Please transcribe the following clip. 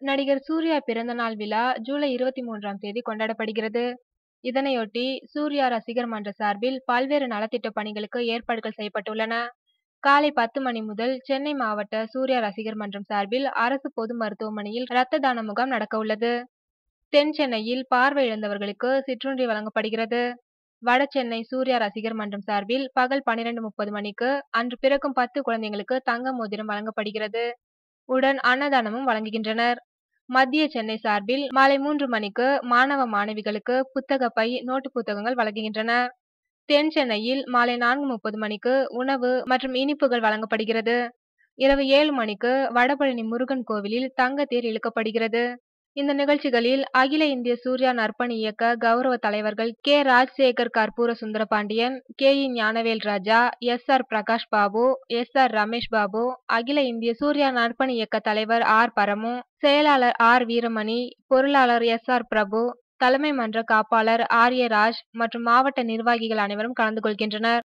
நடிகர் சூர்யா பிறந்த நாள் விழா ஜூலை 23ஆம் தேதி கொண்டாடப்படுகிறது. இதனையொட்டி சூர்யா ரசிகர் மன்ற சார்பில் பல்வேறு நலத்திட்ட பணிகளுக்கு ஏற்பாடுகள் செய்யப்பட்டுள்ளன. காலை 10 மணி முதல் சென்னை மாவட்ட சூர்யா ரசிகர் மன்றம் சார்பில் அரசு பொது மருத்துவமனையில் இரத்த தான முகாம் நடக்க உள்ளது. தென் சென்னையில் பார்வை இழந்தவர்களுக்கு சிற்றுண்டி வழங்கப்படுகிறது. வட சென்னை சூர்யா ரசிகர் மன்றம் சார்பில் பகல் 12:30 மணிக்கு அன்று பிறக்கும் 10 குழந்தைகளுக்கு தங்க மோதிரம் வழங்கப்படுகிறது. உடன் அன்னதானமும் வழங்குகின்றனர். மத்திய சென்னை சார்பில் மாலை 3 மணிக்கு மாணவ மாணவிகளுக்கு புத்தக பை, நோட்டு புத்தகங்கள் வழங்குகின்றனர். தென் சென்னையில் மாலை 4:30 மணிக்கு உணவு மற்றும் இனிப்புகள் வழங்கப்படுகிறது. இரவு 7 மணிக்கு வடபழனி முருகன் கோவிலில் தங்க தேர் இழுக்கப்படுகிறது. இந்த நிகழ்ச்சிகளில் அகில இந்திய சூர்யா நற்பணி இயக்க கௌரவ தலைவர்கள் K. Rajasekar Karpura Sundarapandian, K. E. Gnanavel Raja, S. R. Prakash Babu, S. R. Ramesh Babu, அகில இந்திய சூர்யா நற்பணி இயக்க தலைவர் ஆர். பரமு, செயலாளர் ஆர். வீரமணி, பொருளாளர் எஸ். ஆர். பிரபு, தலைமை மன்ற காப்பாளர் ஆர். ஏ. ராஜ் மற்றும் மாவட்ட நிர்வாகிகள் அனைவரும் கலந்து கொள்கின்றனர்.